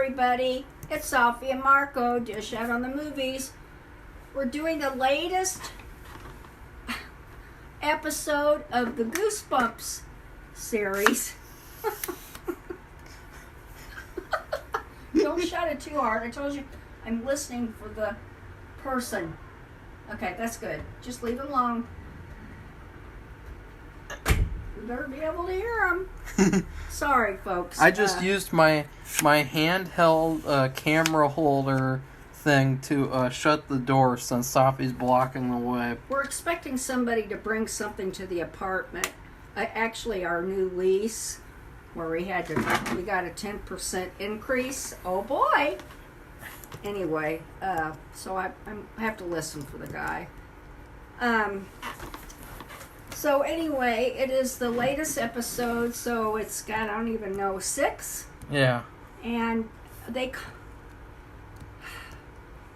everybody. It's Safi and Marco, Dish Out on the Movies. We're doing the latest episode of the Goosebumps series. Don't shut it too hard. I told you I'm listening for the person. Okay, that's good. Just leave it alone. You better be able to hear them. Sorry, folks. I just used my handheld camera holder thing to shut the door since Safi's blocking the way. We're expecting somebody to bring something to the apartment. Actually, our new lease, where we got a 10% increase. Oh boy! Anyway, so I have to listen for the guy. So anyway, it is the latest episode, so it's got, I don't even know, 6? Yeah. And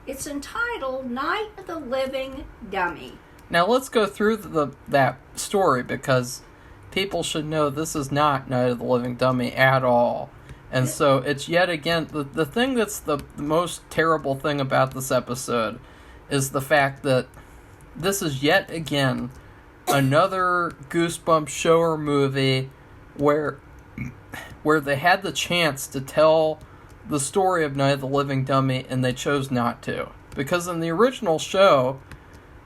it's entitled Night of the Living Dummy. Now let's go through that story, because people should know this is not Night of the Living Dummy at all. And so it's yet again, the thing that's the most terrible thing about this episode is the fact that this is yet again another Goosebumps show or movie where they had the chance to tell the story of Night of the Living Dummy and they chose not to. Because in the original show,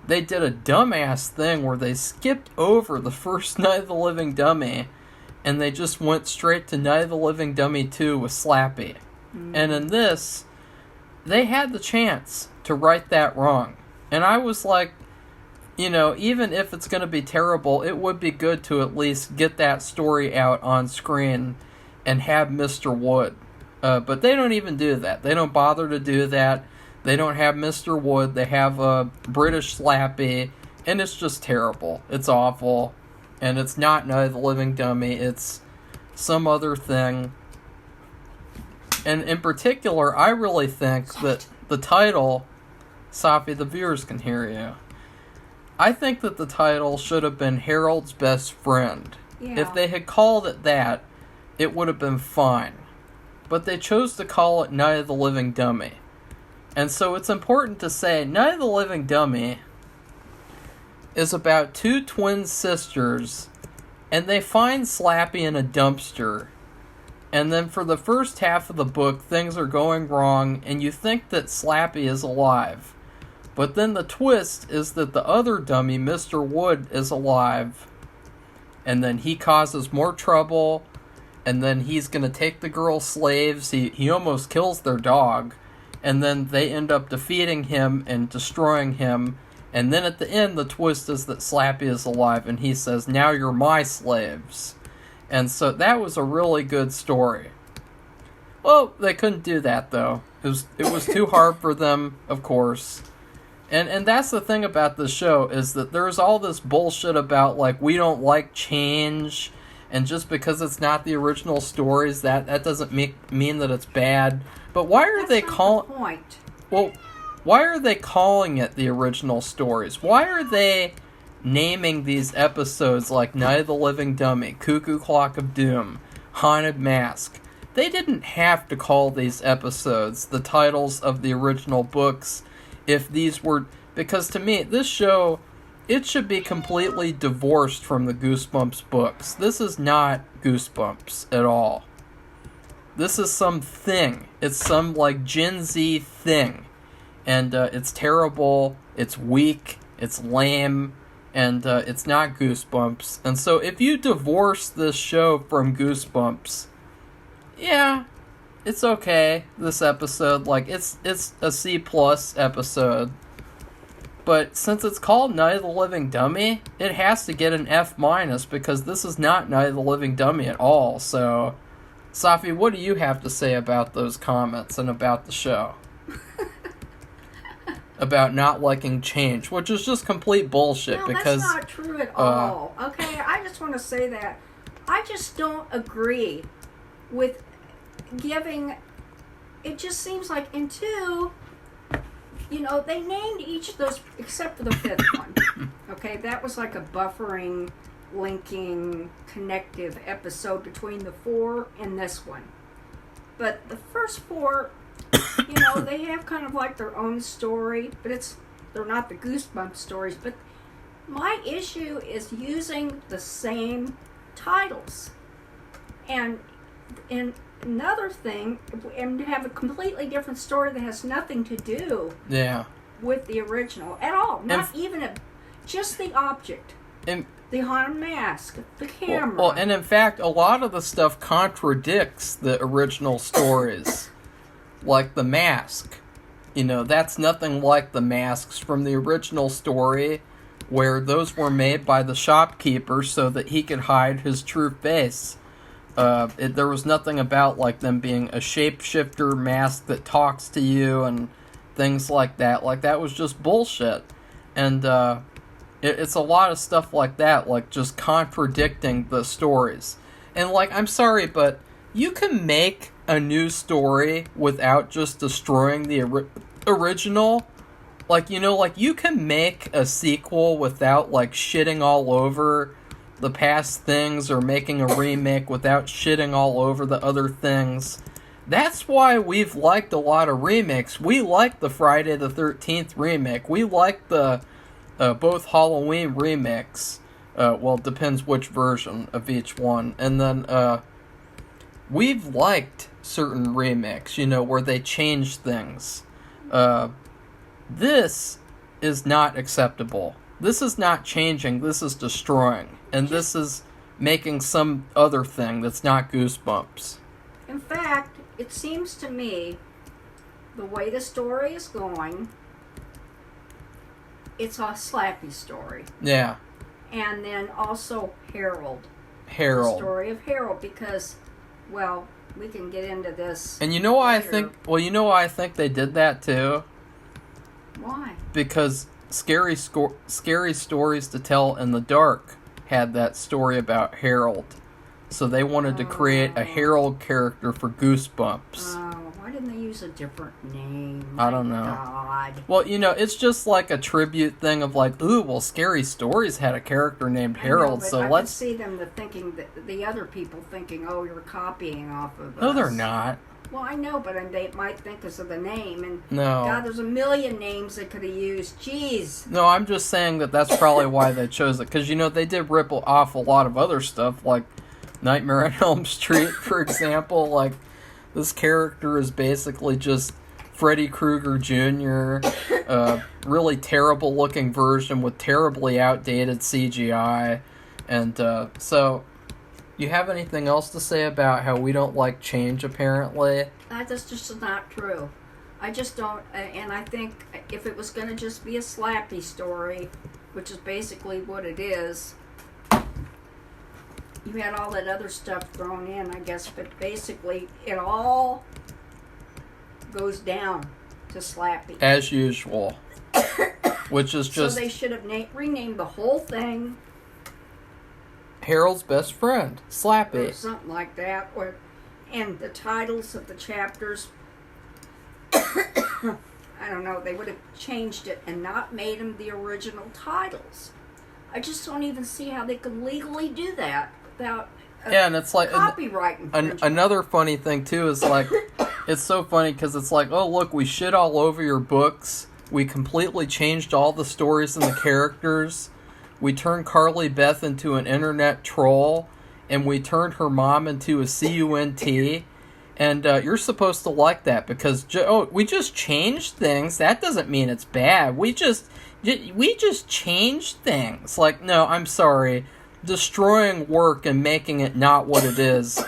they did a dumbass thing where they skipped over the first Night of the Living Dummy and they just went straight to Night of the Living Dummy 2 with Slappy. Mm. And in this, they had the chance to right that wrong. And I was like, you know, even if it's going to be terrible, it would be good to at least get that story out on screen and have Mr. Wood. But they don't even do that. They don't bother to do that. They don't have Mr. Wood. They have a British Slappy, and it's just terrible. It's awful. And it's not Night of the Living Dummy. It's some other thing. And in particular, I really think that the title, Safi, the viewers can hear you. I think that the title should have been Harold's Best Friend. Yeah. If they had called it that, it would have been fine. But they chose to call it Night of the Living Dummy. And so it's important to say, Night of the Living Dummy is about two twin sisters, and they find Slappy in a dumpster. And then for the first half of the book, things are going wrong, and you think that Slappy is alive. But then the twist is that the other dummy, Mr. Wood, is alive. And then he causes more trouble. And then he's going to take the girls slaves. He almost kills their dog. And then they end up defeating him and destroying him. And then at the end, the twist is that Slappy is alive. And he says, now you're my slaves. And so that was a really good story. Well, they couldn't do that, though. It was too hard for them, of course. And that's the thing about this show, is that there's all this bullshit about, like, we don't like change, and just because it's not the original stories, that doesn't mean that it's bad. But why are they calling... That's not the point. Well, why are they calling it the original stories? Why are they naming these episodes like Night of the Living Dummy, Cuckoo Clock of Doom, Haunted Mask? They didn't have to call these episodes the titles of the original books if these were... Because to me, this show, it should be completely divorced from the Goosebumps books. This is not Goosebumps at all. This is some thing. It's some, like, Gen Z thing. And it's terrible, it's weak, it's lame, and it's not Goosebumps. And so if you divorce this show from Goosebumps, yeah, it's okay, this episode. Like, it's a C+ episode. But since it's called Night of the Living Dummy, it has to get an F- because this is not Night of the Living Dummy at all. So, Safi, what do you have to say about those comments and about the show? About not liking change, which is just complete bullshit. No, because that's not true at all. Okay, I just want to say that. I just don't agree with giving... It just seems like in 2... You know, they named each of those, except for the 5th one. Okay, that was like a buffering, linking, connective episode between the 4 and this one. But the first four, they have kind of like their own story, but they're not the Goosebumps stories. But my issue is using the same titles. And another thing, and to have a completely different story that has nothing to do with the original at all. Not even just the object. The haunted mask, the camera. Well, and in fact, a lot of the stuff contradicts the original stories. Like the mask. That's nothing like the masks from the original story, where those were made by the shopkeeper so that he could hide his true face. There was nothing about like them being a shapeshifter mask that talks to you and things like that. Like, that was just bullshit. And it's a lot of stuff like that, like just contradicting the stories. And like, I'm sorry, but you can make a new story without just destroying the original. Like, you can make a sequel without like shitting all over the past things, or making a remake without shitting all over the other things. That's why we've liked a lot of remakes. We like the Friday the 13th remake. We like the both Halloween remakes. Well, it depends which version of each one. And then we've liked certain remakes, where they change things. This is not acceptable. This is not changing, this is destroying. And this is making some other thing that's not Goosebumps. In fact, it seems to me, the way the story is going, it's a Slappy story. Yeah. And then also Harold. Harold. The story of Harold, because, well, we can get into this. And you know why I think they did that too? Why? Because Scary Stories to Tell in the Dark had that story about Harold. So they wanted to create a Harold character for Goosebumps. Why didn't they use a different name? I don't know. God. Well, it's just like a tribute thing of like, ooh, well, Scary Stories had a character named Harold, so I let's... can see them thinking, the other people thinking, oh, you're copying off of us. No, they're not. Well, I know, but they might think because of the name. And no. God, there's a million names they could have used. Jeez. No, I'm just saying that's probably why they chose it. Because, they did rip off a lot of other stuff, like Nightmare on Elm Street, for example. Like, this character is basically just Freddy Krueger Jr., really terrible looking version with terribly outdated CGI. And so, you have anything else to say about how we don't like change, apparently? That's just not true. I just don't, and I think if it was going to just be a Slappy story, which is basically what it is, you had all that other stuff thrown in, I guess, but basically it all goes down to Slappy. As usual. Which is just... So they should have renamed the whole thing Harold's Best Friend, Slappy. Or something like that. And the titles of the chapters, I don't know, they would have changed it and not made them the original titles. I just don't even see how they could legally do that without and it's like copyright infringement. Another funny thing too is like, it's so funny because it's like, oh look, we shit all over your books. We completely changed all the stories and the characters. We turned Carly Beth into an internet troll, and we turned her mom into a CUNT, and you're supposed to like that because we just changed things. That doesn't mean it's bad. We just changed things. Like, no, I'm sorry. Destroying work and making it not what it is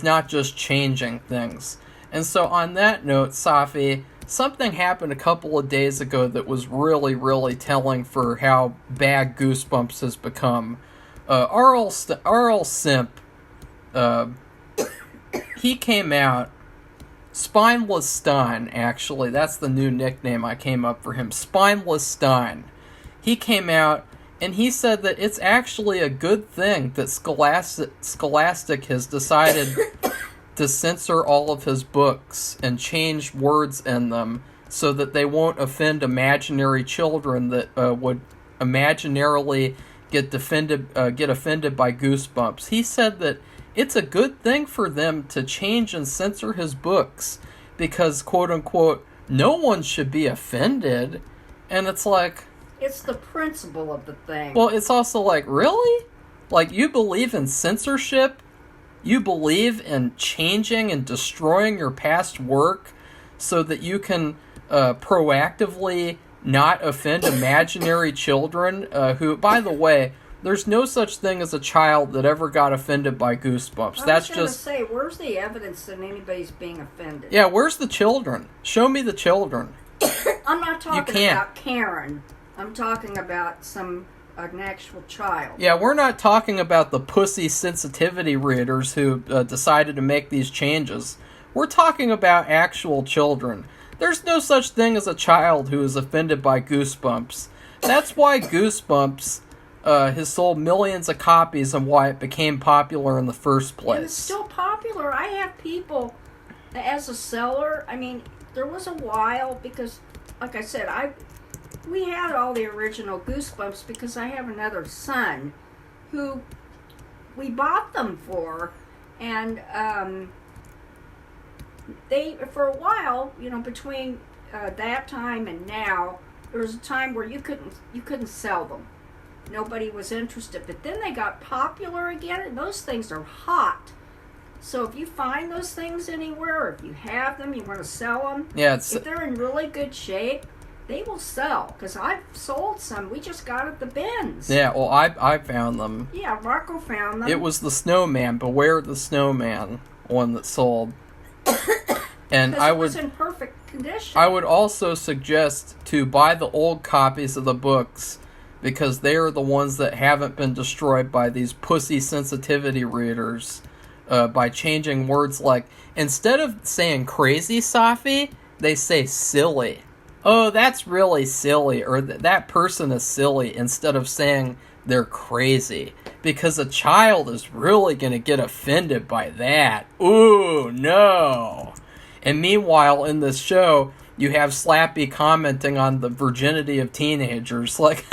not just changing things. And so on that note, Safi, something happened a couple of days ago that was really, really telling for how bad Goosebumps has become. R.L. Simp, he came out, Spineless Stine, actually, that's the new nickname I came up for him, Spineless Stine. He came out, and he said that it's actually a good thing that Scholastic has decided to censor all of his books and change words in them so that they won't offend imaginary children that would imaginarily get offended by Goosebumps. He said that it's a good thing for them to change and censor his books because, quote unquote, no one should be offended. And it's like... It's the principle of the thing. Well, it's also like, really? Like, you believe in censorship? You believe in changing and destroying your past work so that you can proactively not offend imaginary children who, by the way, there's no such thing as a child that ever got offended by Goosebumps. I was going to say, where's the evidence that anybody's being offended? Yeah, where's the children? Show me the children. I'm not talking about Karen. I'm talking about an actual child. Yeah, we're not talking about the pussy sensitivity readers who decided to make these changes. We're talking about actual children. There's no such thing as a child who is offended by Goosebumps. That's why Goosebumps has sold millions of copies and why it became popular in the first place. And it's still popular. I have people, as a seller, I mean, there was a while, because, like I said, we had all the original Goosebumps because I have another son who we bought them for, and they, for a while, between that time and now, there was a time where you couldn't sell them. Nobody was interested, but then they got popular again, and those things are hot. So if you find those things anywhere, or if you have them, you want to sell them, if they're in really good shape, they will sell, because I've sold some. We just got at the bins. Yeah, well, I found them. Yeah, Marco found them. It was the Snowman, Beware the Snowman one that sold. And it was in perfect condition. I would also suggest to buy the old copies of the books, because they are the ones that haven't been destroyed by these pussy sensitivity readers by changing words like, instead of saying crazy, Safi, they say silly. Oh, that's really silly, or that person is silly, instead of saying they're crazy. Because a child is really going to get offended by that. Ooh, no. And meanwhile, in this show, you have Slappy commenting on the virginity of teenagers. Like,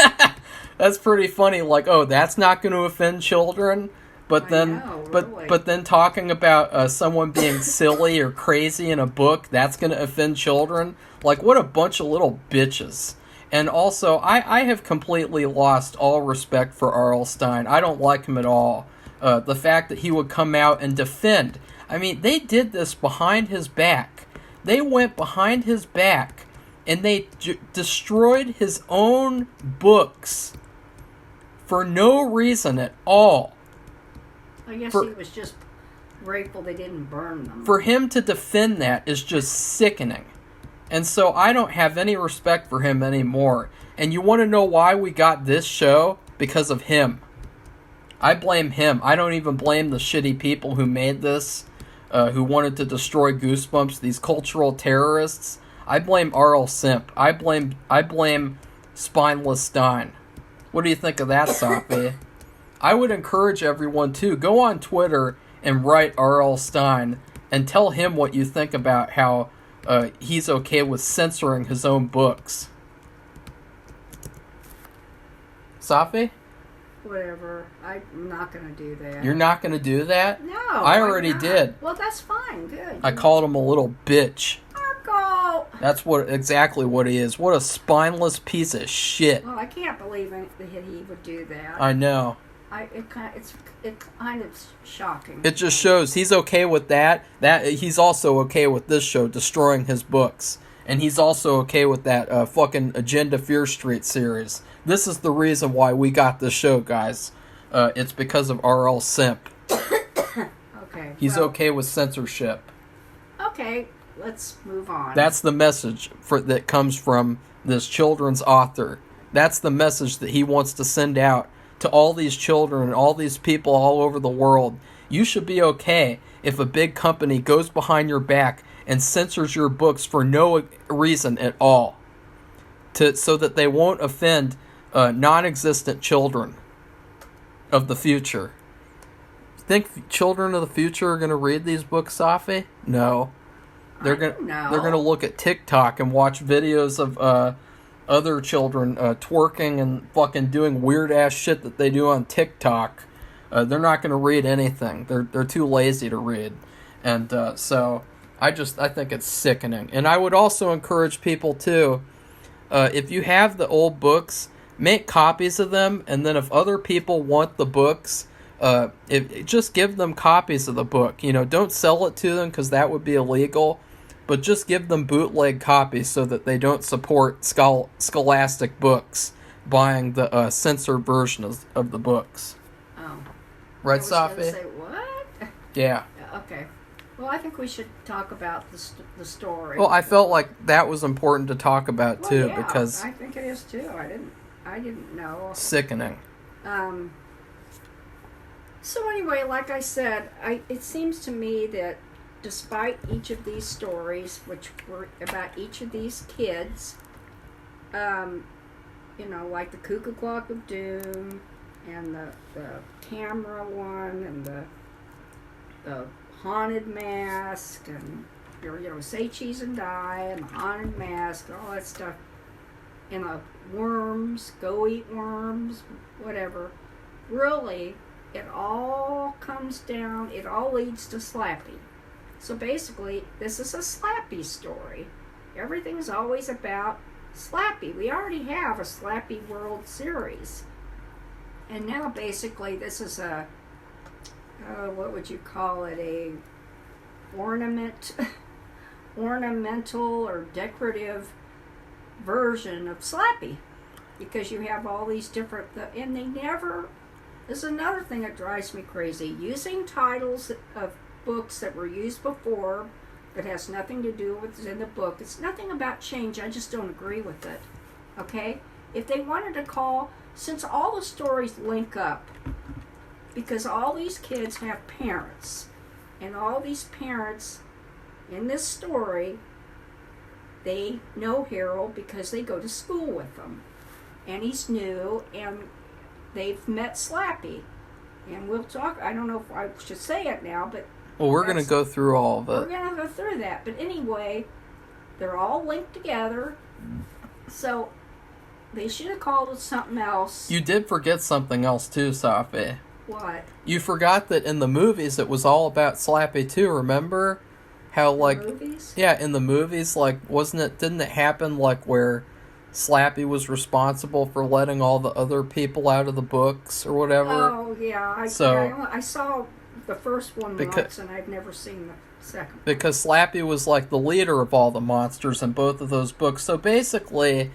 that's pretty funny. Like, oh, that's not going to offend children? But then, really. but then talking about someone being silly or crazy in a book, that's going to offend children? Like, what a bunch of little bitches. And also, I have completely lost all respect for R.L. Stine. I don't like him at all. The fact that he would come out and defend. I mean, they did this behind his back. They went behind his back, and they destroyed his own books for no reason at all. I guess he was just grateful they didn't burn them. For him to defend that is just sickening. And so I don't have any respect for him anymore. And you want to know why we got this show? Because of him. I blame him. I don't even blame the shitty people who made this, who wanted to destroy Goosebumps, these cultural terrorists. I blame R.L. Simp. I blame Spineless Stine. What do you think of that, Safi? I would encourage everyone to go on Twitter and write R.L. Stine and tell him what you think about how he's okay with censoring his own books. Safi? Whatever. I'm not going to do that. You're not going to do that? No. I already did. Well, that's fine. Good. I called him a little bitch. Marco! That's exactly what he is. What a spineless piece of shit. Well, I can't believe that he would do that. I know. It's kind of shocking. It just shows he's okay with that. He's also okay with this show destroying his books. And he's also okay with that fucking Agenda Fear Street series. This is the reason why we got this show, guys. It's because of R.L. Simp. Okay. He's okay with censorship. Okay, let's move on. That's the message that comes from this children's author. That's the message that he wants to send out to all these children and all these people all over the world. You should be okay if a big company goes behind your back and censors your books for no reason at all, so that they won't offend non-existent children of the future. Think children of the future are going to read these books, Safi? No. They're going to look at TikTok and watch videos of other children twerking and fucking doing weird ass shit that they do on TikTok They're not going to read anything. They're too lazy to read, and so I think it's sickening. And I would also encourage people too, if you have the old books, make copies of them, and then if other people want the books, just give them copies of the book. Don't sell it to them because that would be illegal, but just give them bootleg copies so that they don't support Scholastic Books buying the censored version of the books. Oh. Right, I was Safi? gonna say, what? Yeah. Okay. Well, I think we should talk about the story. Well, I felt like that was important to talk about too, yeah, because I think it is too. I didn't know. Sickening. So anyway, like I said, it seems to me that despite each of these stories, which were about each of these kids, like the Cuckoo Clock of Doom, and the camera one, and the haunted mask, and say cheese and die, and the haunted mask, and all that stuff, and the worms, go eat worms, whatever. Really, it all comes down, it all leads to Slappy. So basically, this is a Slappy story. Everything's always about Slappy. We already have a Slappy World Series. And now basically this is a, what would you call it, a ornamental or decorative version of Slappy. Because you have all these different, and they never, this is another thing that drives me crazy, using titles of books that were used before that has nothing to do with what's in the book. It's nothing about change, I just don't agree with it. Okay? If they wanted to call, since all the stories link up, because all these kids have parents, and all these parents in this story, they know Harold because they go to school with him. And he's new, and they've met Slappy. And we'll talk, I don't know if I should say it now, but... Well, we're going to go through all of it. We're going to go through that. But anyway, they're all linked together. So, they should have called it something else. You did forget something else too, Safi. What? You forgot that in the movies it was all about Slappy too, remember? How, like... Movies? Yeah, in the movies, like, didn't it happen, like, where Slappy was responsible for letting all the other people out of the books or whatever? Oh, yeah. I saw the first one once, and I've never seen the second. Because Slappy was, like, the leader of all the monsters in both of those books. So basically,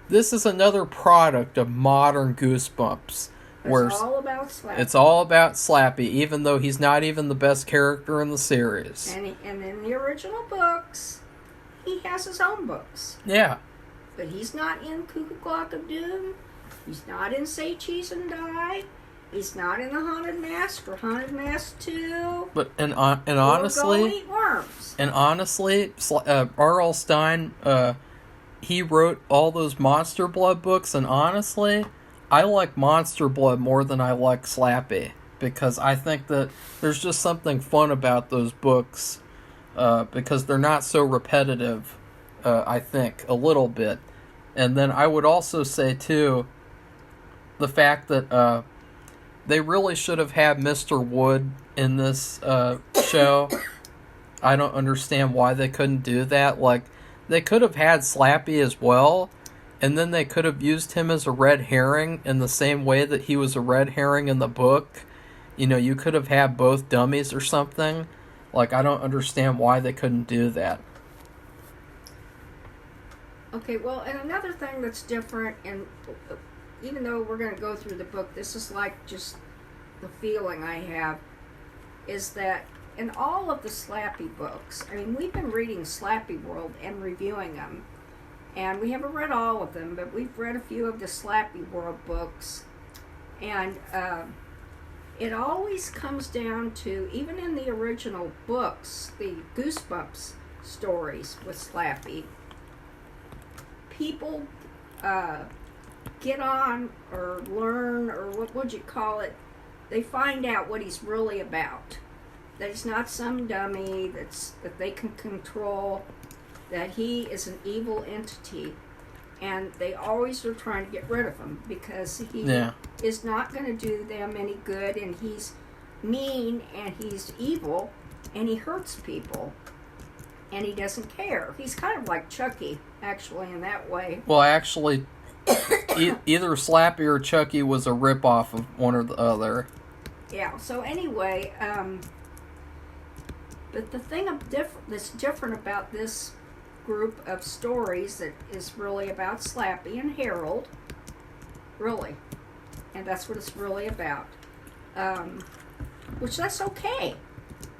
this is another product of modern Goosebumps. It's all about Slappy. It's all about Slappy, even though he's not even the best character in the series. And in the original books, he has his own books. Yeah. But he's not in Cuckoo Clock of Doom. He's not in Say Cheese and Die. He's not in the Haunted Mask or Haunted Mask 2. But and honestly, Go Eat Worms. And honestly, R.L. Stine, he wrote all those Monster Blood books, and honestly, I like Monster Blood more than I like Slappy, because I think that there's just something fun about those books, because they're not so repetitive, I think, a little bit. And then I would also say, too, the fact that they really should have had Mr. Wood in this show. I don't understand why they couldn't do that. Like, they could have had Slappy as well, and then they could have used him as a red herring in the same way that he was a red herring in the book. You could have had both dummies or something. Like, I don't understand why they couldn't do that. Okay, well, and another thing that's different, and even though we're going to go through the book, this is like just the feeling I have, is that in all of the Slappy books, I mean, we've been reading Slappy World and reviewing them, and we haven't read all of them, but we've read a few of the Slappy World books, and it always comes down to, even in the original books, the Goosebumps stories with Slappy, people get on or learn, or what would you call it, they find out what he's really about. That he's not some dummy that they can control, that he is an evil entity. and they always are trying to get rid of him because he is not going to do them any good, and he's mean and he's evil and he hurts people and he doesn't care. He's kind of like Chucky, actually, in that way. Well, actually, either Slappy or Chucky was a ripoff of one or the other. Yeah, so anyway, but the thing that's different about this group of stories that is really about Slappy and Harold, really, and that's what it's really about, which that's okay.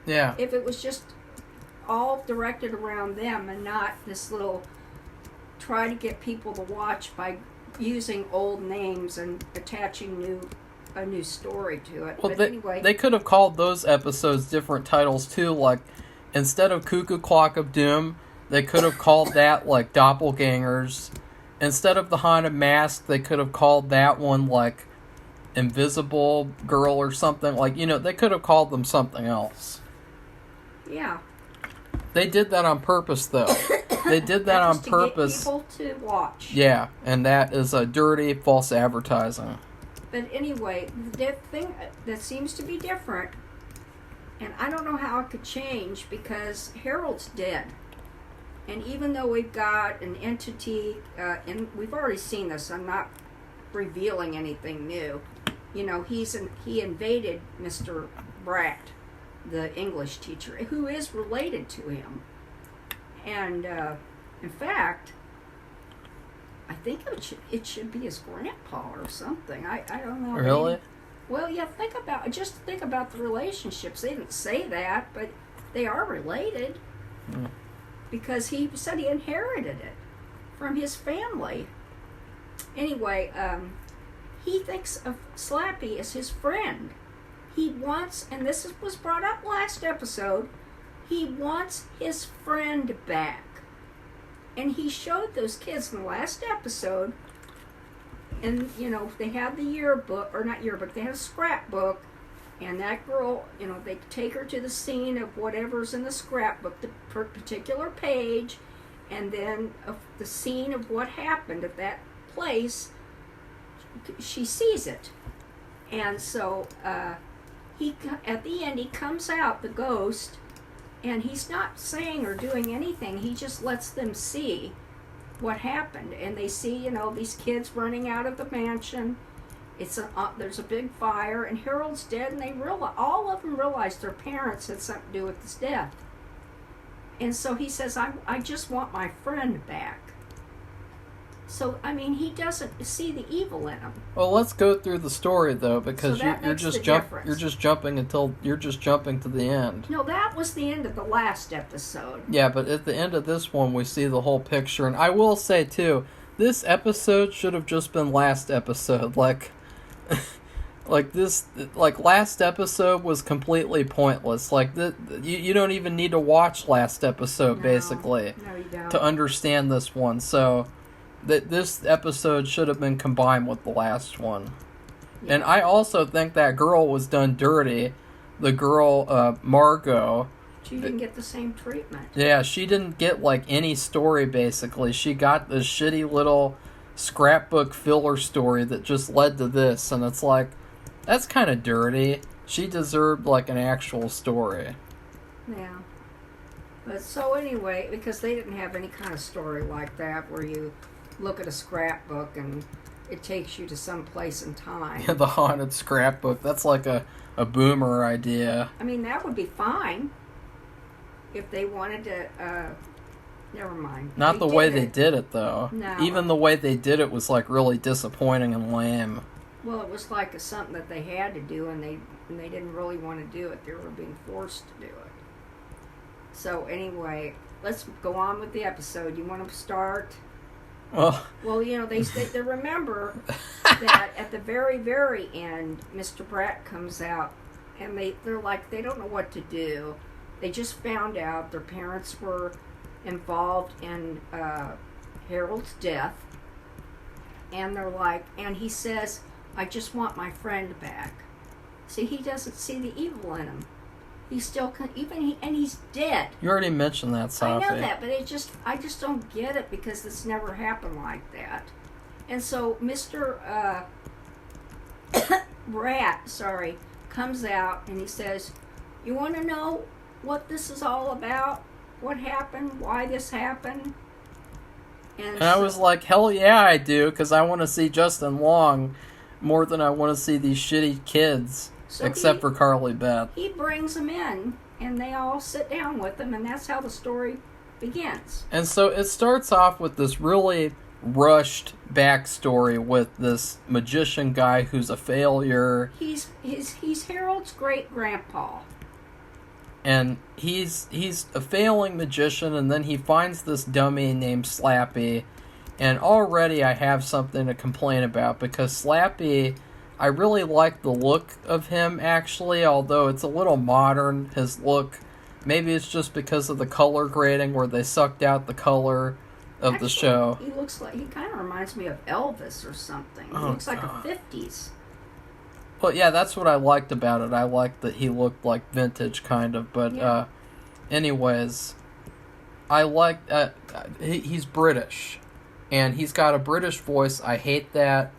Yeah. If it was just all directed around them and not this little try to get people to watch by using old names and attaching a new story to it. Well, but anyway, they could have called those episodes different titles too. Like, instead of Cuckoo Clock of Doom, they could have called that like Doppelgangers. Instead of the Haunted Mask, they could have called that one like Invisible Girl or something. Like, they could have called them something else. Yeah. They did that on purpose, though. They did that on purpose. To get people to watch. Yeah, and that is a dirty, false advertising. But anyway, the thing that seems to be different, and I don't know how it could change because Harold's dead. And even though we've got an entity, and we've already seen this, I'm not revealing anything new. He invaded Mr. Bratt, the English teacher, who is related to him. And in fact, I think it should be his grandpa or something. I don't know. Really? Well, yeah. Think about the relationships. They didn't say that, but they are related because he said he inherited it from his family. Anyway, he thinks of Slappy as his friend. He wants, and this was brought up last episode, he wants his friend back. And he showed those kids in the last episode, and, they had the yearbook, or not yearbook, they had a scrapbook, and that girl, they take her to the scene of whatever's in the scrapbook, the particular page, and then the scene of what happened at that place, she sees it. And so, at the end, he comes out, the ghost, and he's not saying or doing anything. He just lets them see what happened. And they see, these kids running out of the mansion. There's a big fire, and Harold's dead, and all of them realize their parents had something to do with his death. And so he says, I just want my friend back. So, he doesn't see the evil in him. Well, let's go through the story though, because you're just jumping to the end. No, that was the end of the last episode. Yeah, but at the end of this one, we see the whole picture, and I will say too, this episode should have just been last episode. Like last episode was completely pointless. Like you don't even need to watch last episode basically you don't. To understand this one. So. This episode should have been combined with the last one. Yeah. And I also think that girl was done dirty. The girl, Marco. She didn't get the same treatment. Yeah, she didn't get, any story, basically. She got this shitty little scrapbook filler story that just led to this. And it's like, that's kind of dirty. She deserved, an actual story. Yeah. But so anyway, because they didn't have any kind of story like that where you look at a scrapbook and it takes you to some place in time. Yeah, the haunted scrapbook. That's like a boomer idea. That would be fine if they wanted to, never mind. Not the way they did it, though. No. Even the way they did it was, really disappointing and lame. Well, it was something that they had to do, and they didn't really want to do it. They were being forced to do it. So, anyway, let's go on with the episode. You want to start? Well, they remember that at the very, very end, Mr. Bratt comes out, and they're like, they don't know what to do. They just found out their parents were involved in Harold's death, and they're like, and he says, I just want my friend back. See, he doesn't see the evil in him. He still can, and he's dead. You already mentioned that, Safi. I know that, but I just don't get it because it's never happened like that. And so Mr. Rat, comes out and he says, "You want to know what this is all about? What happened? Why this happened?" And I was like, hell yeah, I do, because I want to see Justin Long more than I want to see these shitty kids, except for Carly Beth. He brings them in, and they all sit down with him, and that's how the story begins. And so it starts off with this really rushed backstory with this magician guy who's a failure. He's Harold's great-grandpa. And he's a failing magician, and then he finds this dummy named Slappy, and already I have something to complain about, because Slappy, I really like the look of him, actually, although it's a little modern, his look. Maybe it's just because of the color grading, where they sucked out the color of the show. He kind of reminds me of Elvis or something. He looks like a 50s. Well, yeah, that's what I liked about it. I liked that he looked like vintage, kind of. But, anyways, I like... he's British. And he's got a British voice. I hate that.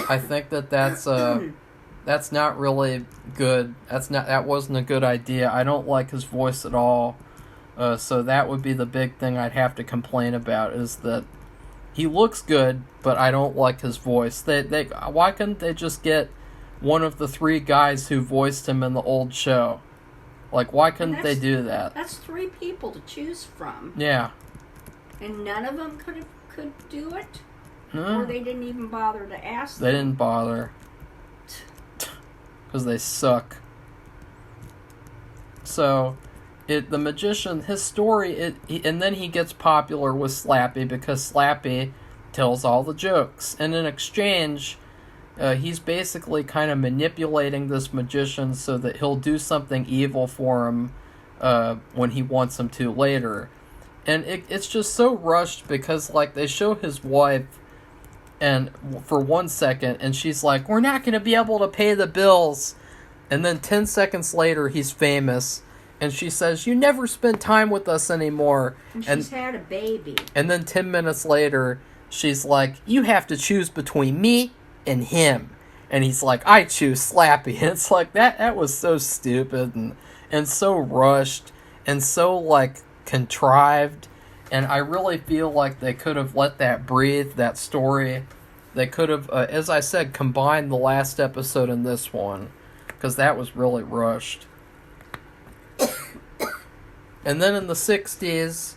I think that's not really good. That wasn't a good idea. I don't like his voice at all. So that would be the big thing I'd have to complain about, is that he looks good, but I don't like his voice. Why couldn't they just get one of the 3 guys who voiced him in the old show? Like, why couldn't they do that? That's 3 people to choose from. Yeah. And none of them could do it? No. Or they didn't even bother to ask them? They didn't bother. Because they suck. So, the magician, his story, and then he gets popular with Slappy, because Slappy tells all the jokes. And in exchange... he's basically kind of manipulating this magician so that he'll do something evil for him when he wants him to later. And it's just so rushed, because, like, they show his wife and for 1 second, and she's like, "We're not going to be able to pay the bills." And then 10 seconds later, he's famous. And she says, "You never spend time with us anymore." And she's had a baby. And then 10 minutes later, she's like, "You have to choose between me and him." And he's like, "I choose Slappy." And it's like, that was so stupid and so rushed and so, like, contrived. And I really feel like they could have let that breathe, that story. They could have, as I said, combined the last episode and this one, because that was really rushed. And then in the 60s,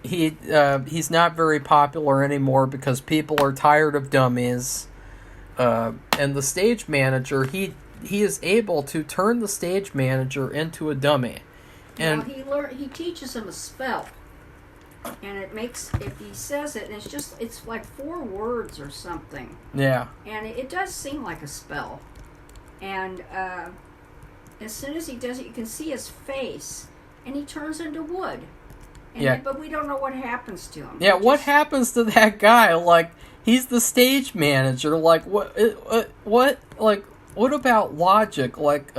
he's not very popular anymore because people are tired of dummies. And the stage manager, he is able to turn the stage manager into a dummy. And he teaches him a spell. And it makes, if he says it, and it's like 4 words or something. Yeah. And it does seem like a spell. And as soon as he does it, you can see his face, and he turns into wood. And but we don't know what happens to him. Yeah, what happens to that guy? Like, he's the stage manager. Like, what about logic? Like,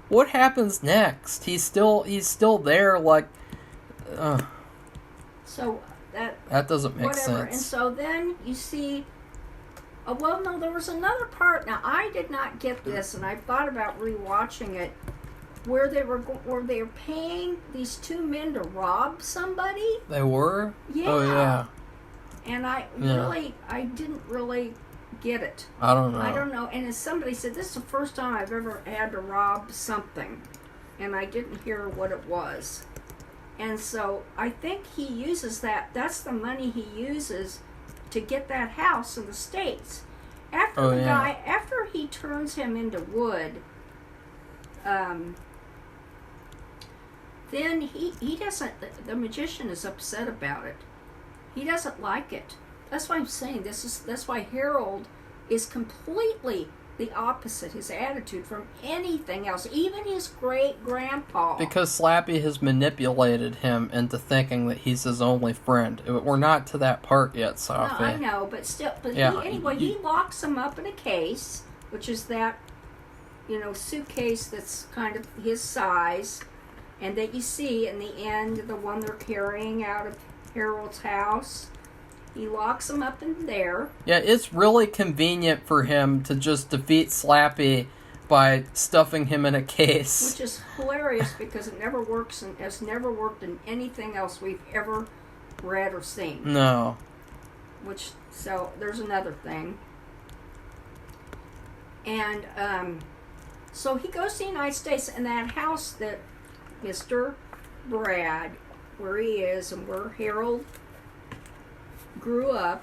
what happens next? He's still there. Like, so that doesn't make sense. And so then you see. Well, no, there was another part. Now, I did not get this, and I thought about rewatching it, where they were paying these 2 men to rob somebody. They were? Yeah. Oh, yeah. And I didn't really get it. I don't know. I don't know. And as somebody said, this is the first time I've ever had to rob something, and I didn't hear what it was. And so I think he uses that. That's the money he uses to get that house in the States. After he turns him into wood, then he doesn't, the magician is upset about it. He doesn't like it. That's why I'm saying that's why Harold is completely the opposite, his attitude, from anything else, even his great-grandpa. Because Slappy has manipulated him into thinking that he's his only friend. We're not to that part yet, Safi. No, I know, but still, he locks him up in a case, which is that suitcase that's kind of his size, and that you see in the end, the one they're carrying out of Harold's house. He locks him up in there. Yeah, it's really convenient for him to just defeat Slappy by stuffing him in a case. Which is hilarious because it never works and has never worked in anything else we've ever read or seen. No. So there's another thing. And so he goes to the United States, and that house that Mr. Brad, where he is and where Harold grew up,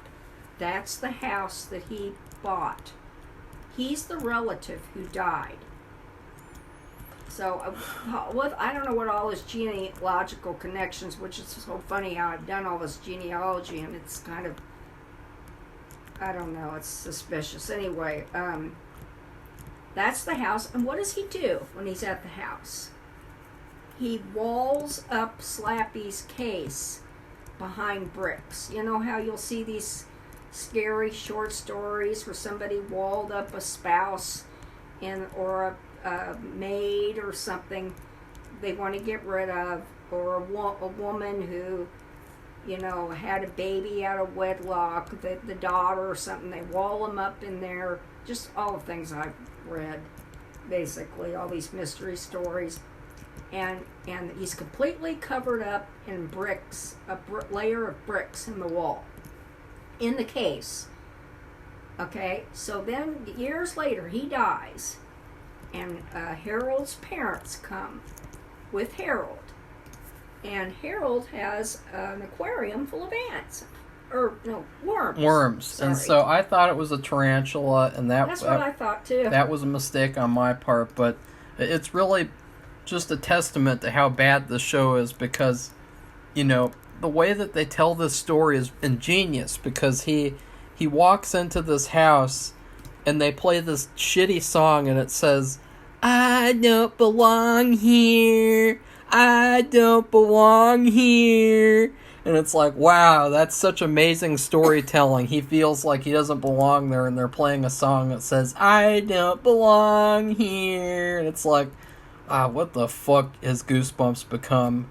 that's the house that he bought. He's the relative who died. So I don't know what all his genealogical connections, which is so funny how I've done all this genealogy, and it's kind of, I don't know, it's suspicious. Anyway, that's the house. And what does he do when he's at the house? He walls up Slappy's case behind bricks. You know how you'll see these scary short stories where somebody walled up a spouse or a maid or something they want to get rid of, or a woman who, had a baby out of wedlock, the daughter or something. They wall them up in there. Just all the things I've read, basically, all these mystery stories. And he's completely covered up in bricks, a layer of bricks in the wall, in the case. Okay, so then years later he dies, and Harold's parents come with Harold, and Harold has an aquarium full of ants, or no, worms. Worms, Sorry. And so I thought it was a tarantula, and that's what I thought too. That was a mistake on my part, but it's really just a testament to how bad the show is, because, the way that they tell this story is ingenious, because he walks into this house and they play this shitty song and it says, "I don't belong here, I don't belong here." And it's like, wow, that's such amazing storytelling. He feels like he doesn't belong there, and they're playing a song that says, "I don't belong here." And it's like, what the fuck has Goosebumps become?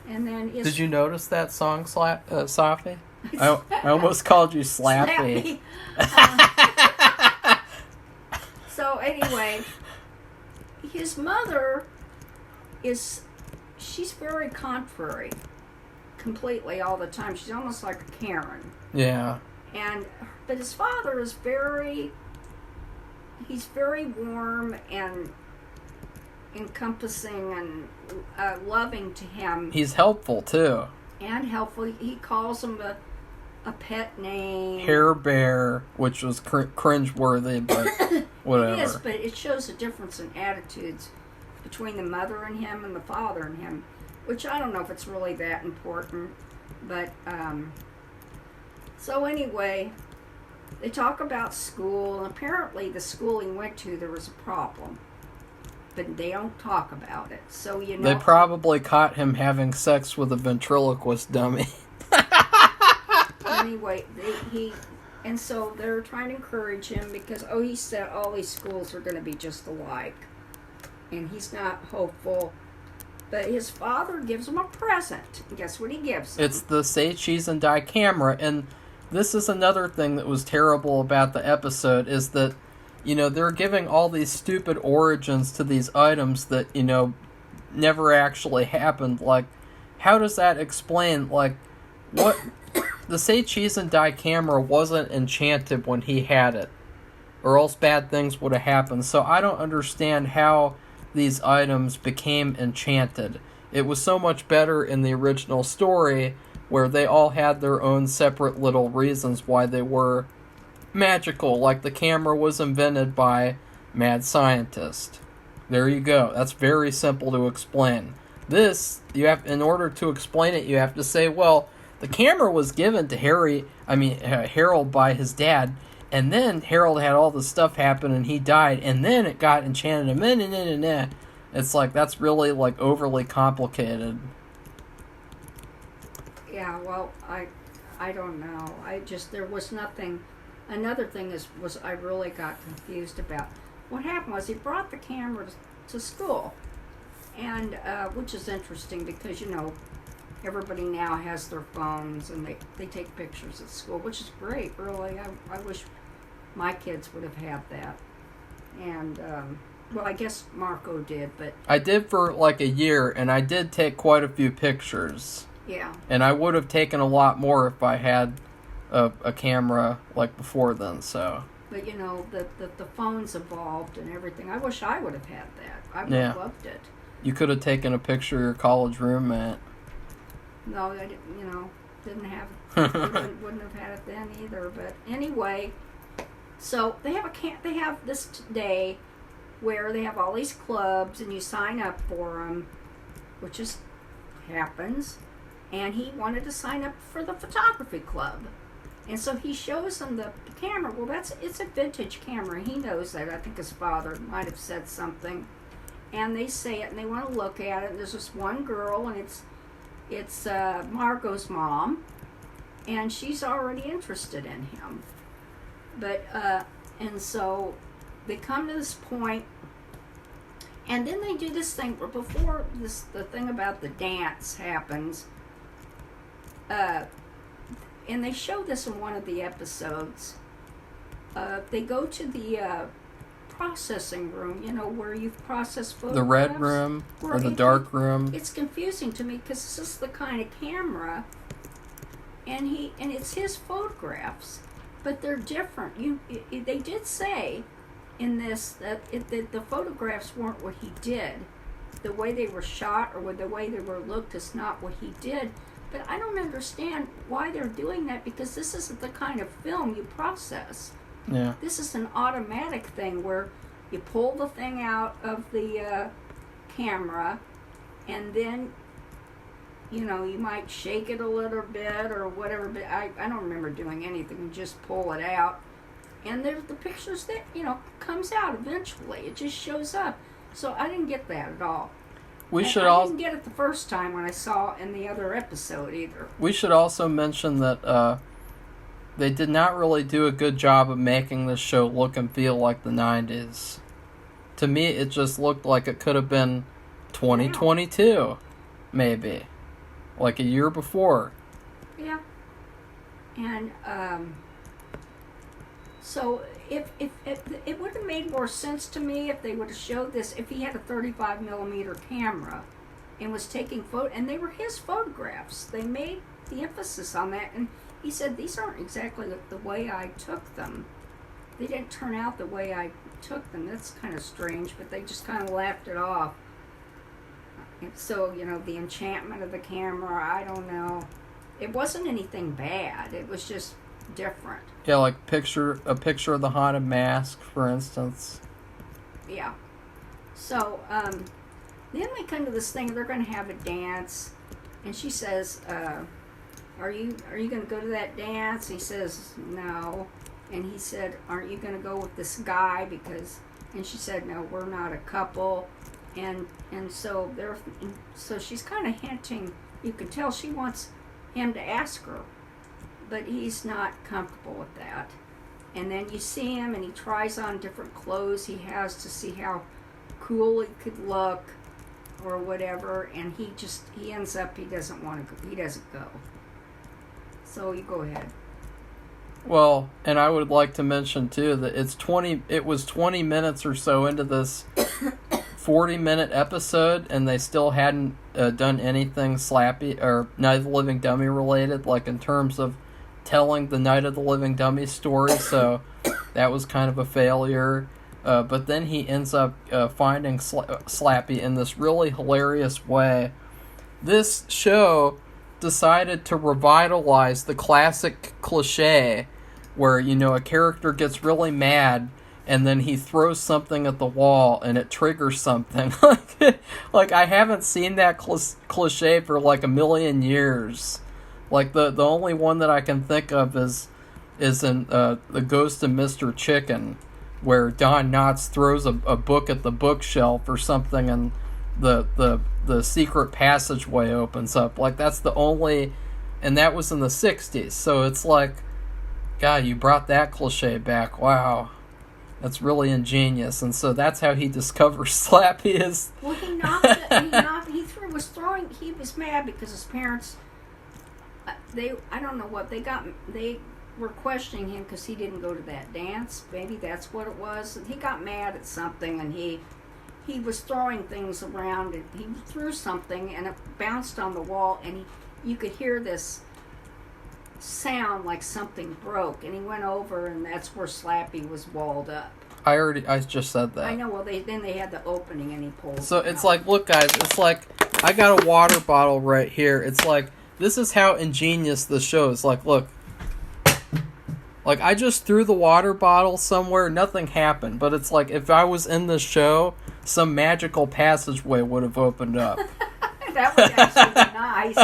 And then did you notice that song, Safi? I almost called you Slappy. So anyway, his mother she's very contrary, completely all the time. She's almost like a Karen. Yeah. But his father is he's very warm and encompassing and loving to him. He's helpful too. And helpful. He calls him a pet name. Hair Bear, which was cringeworthy, but whatever. It is, but it shows a difference in attitudes between the mother and him and the father and him, which I don't know if it's really that important. But, so anyway, they talk about school, and apparently the school he went to, there was a problem. But they don't talk about it. So, They probably caught him having sex with a ventriloquist dummy. Anyway, and so they're trying to encourage him because, he said all these schools are going to be just alike. And he's not hopeful. But his father gives him a present. And guess what he gives him? It's the Say Cheese and Die camera. And this is another thing that was terrible about the episode, is that they're giving all these stupid origins to these items that, never actually happened. Like, how does that explain, like, what... The Say Cheese and Die camera wasn't enchanted when he had it, or else bad things would have happened. So I don't understand how these items became enchanted. It was so much better in the original story, where they all had their own separate little reasons why they were magical, like the camera was invented by mad scientist. There you go. That's very simple to explain. This, in order to explain it, you have to say, well, the camera was given to Harold by his dad, and then Harold had all this stuff happen and he died, and then it got enchanted, and it's like, that's really, like, overly complicated. Yeah, well, I don't know. There was nothing. Another thing was I really got confused about. what happened was he brought the camera to school, and which is interesting because, everybody now has their phones and they take pictures at school, which is great, really. I wish my kids would have had that. And, well, I guess Marco did, but... I did for like a year, and I did take quite a few pictures. Yeah. And I would have taken a lot more if I had a camera like before then, so... But, the phones evolved and everything. I wish I would have had that. I would have loved it. You could have taken a picture of your college roommate. No, I didn't have... wouldn't have had it then either. But anyway, so they have this day where they have all these clubs and you sign up for them, which just happens. And he wanted to sign up for the photography club. And so he shows them the camera. Well, it's a vintage camera. He knows that. I think his father might have said something. And they say it, and they want to look at it. And there's this one girl, and it's Marco's mom, and she's already interested in him. But and so they come to this point, and then they do this thing where before the thing about the dance happens. And they show this in one of the episodes. They go to the processing room, where you process photographs. The red room or the dark room. It's confusing to me because this is the kind of camera, and it's his photographs, but they're different. They did say in this that the photographs weren't what he did. The way they were shot or the way they were looked is not what he did. But I don't understand why they're doing that, because this isn't the kind of film you process. Yeah. This is an automatic thing where you pull the thing out of the camera, and then, you might shake it a little bit or whatever, but I don't remember doing anything. You just pull it out, and there's the pictures that, comes out eventually. It just shows up. So I didn't get that at all. I didn't get it the first time when I saw in the other episode either. We should also mention that they did not really do a good job of making this show look and feel like the 90s. To me, it just looked like it could have been 2022, maybe. Like a year before. Yeah. And, so if it would have made more sense to me if they would have showed this, if he had a 35 millimeter camera and was taking and they were his photographs. They made the emphasis on that, and he said these aren't exactly the way I took them. They didn't turn out the way I took them. That's kind of strange, but they just kind of laughed it off. And so, the enchantment of the camera, I don't know. It wasn't anything bad. It was just different. Yeah, like a picture of the haunted mask, for instance. Yeah. So, then they come to this thing. They're going to have a dance, and she says, "Are you going to go to that dance?" He says, "No." And he said, "Aren't you going to go with this guy?" And she said, "No, we're not a couple." And so so she's kind of hinting. You can tell she wants him to ask her, but he's not comfortable with that. And then you see him, and he tries on different clothes he has to see how cool he could look or whatever, and he ends up, he doesn't go. So you go ahead. Well, and I would like to mention too that it was 20 minutes or so into this 40-minute episode, and they still hadn't done anything Slappy or Night of the Living Dummy related, like in terms of telling the Night of the Living Dummy story, so that was kind of a failure. But then he ends up finding Slappy in this really hilarious way. This show decided to revitalize the classic cliche where, a character gets really mad and then he throws something at the wall and it triggers something. Like I haven't seen that cliche for like a million years. Like the only one that I can think of is in The Ghost of Mr. Chicken, where Don Knotts throws a book at the bookshelf or something and the secret passageway opens up. Like that's the only, and that was in the 60s. So it's like, God, you brought that cliche back. Wow. That's really ingenious, and so that's how he discovers Slappy is. Well, he knocked it. He was mad because his parents. I don't know what they were questioning him because he didn't go to that dance. Maybe that's what it was. He got mad at something, and he was throwing things around, and he threw something, and it bounced on the wall, and you could hear this sound like something broke, and he went over, and that's where Slappy was walled up. I just said that. I know. Well, then they had the opening, and he pulled. So it's like, look, guys, it's like I got a water bottle right here. It's like this is how ingenious the show is. Like, look, like I just threw the water bottle somewhere, nothing happened. But it's like if I was in the show, some magical passageway would have opened up. That would actually be nice.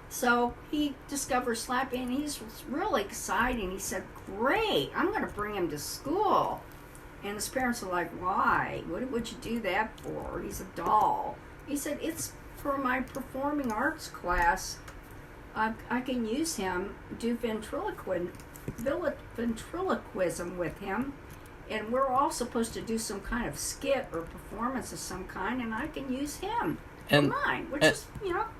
So he discovers Slappy, and he's really excited. He said, "Great, I'm going to bring him to school." And his parents are like, "Why? What would you do that for? He's a doll." He said, "It's for my performing arts class. I can use him, do ventriloquism with him, and we're all supposed to do some kind of skit or performance of some kind, and I can use him for mine," which is,